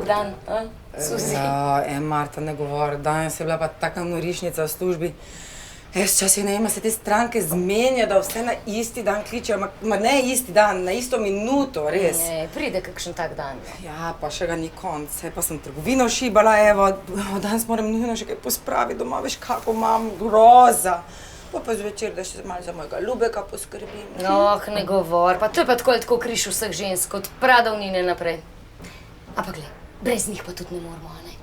dan, Suzi? Ja, Marta, ne govori. Danes je bila pa taka norišnica v službi. Jaz včasih ne vem, se te stranke zmenja, da vse na isti dan kličejo. Ma ne isti dan, na isto minuto, res. Ne, pride kakšen tak dan. Ja, pa še ga ni konc. Saj pa sem trgovino šibala, evo. Danes moram nujno še kaj pospraviti doma, veš, kako imam groza. Pa zvečer, da še malo za mojega ljubeka poskrbim. Ne govor, pa to je pa tako križ vseh žensk, od pradavnine naprej. Ampak glej, brez njih pa tudi ne moramo, a ne?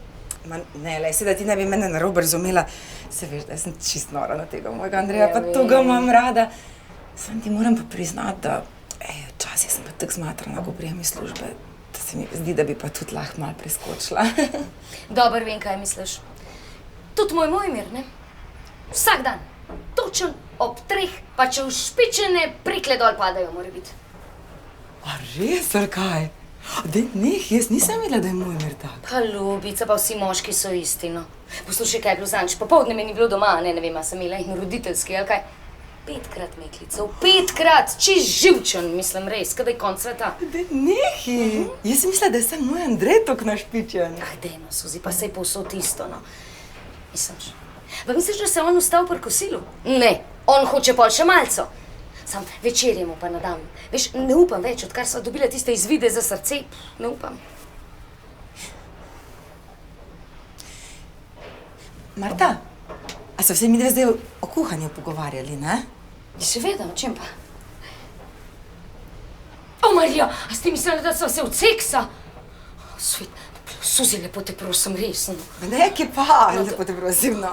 Ma ne, lej, se da ti ne bi mene narobe razumela. Se veš, da sem čist nora na tega mojega Andreja, pa to ga imam rada. Sam ti moram pa priznati, da včasih sem pa tako zmatrana, ko prijem iz službe, da se mi zdi, da bi pa tudi lahko malo preskočila. Dobro vem, kaj misliš. Tudi moj Mojmir, ne? Vsak dan, točen ob 3, pa če v špičene prikle dol padajo, mora biti. A res, ali kaj? Dej, jaz nisem videla, da je Mojmir tak. Pa ljubica, pa vsi moški so isti, no. Poslušaj, kaj je bilo zadnjič, popoldne me ni bilo doma, ne vem, a sem imela in roditeljski, ali kaj. 5-krat me je klical, 5-krat, čist živčen, mislim, res, kadaj konc sveta. Dej, jaz sem mislila, da je sam moj Andrej tok našpičen. Dej no, Suzi, pa sej povsod isto, no. Misliš, pa misliš, da se on ustal pri kosilu? Ne, on hoče pol še malco. Sam večerje mu pa nadam. Veš, ne upam več, odkar sva dobila tiste izvide za srce, ne upam. Marta, a so vse midve zdaj o kuhanju pogovarjali, ne? Seveda, o čem pa? O, Marija, a ste mislili, da sva se od seksa? Svet, Suzi, lepo te prosim, resno. Ne, kje pa, lepo te prosim, no.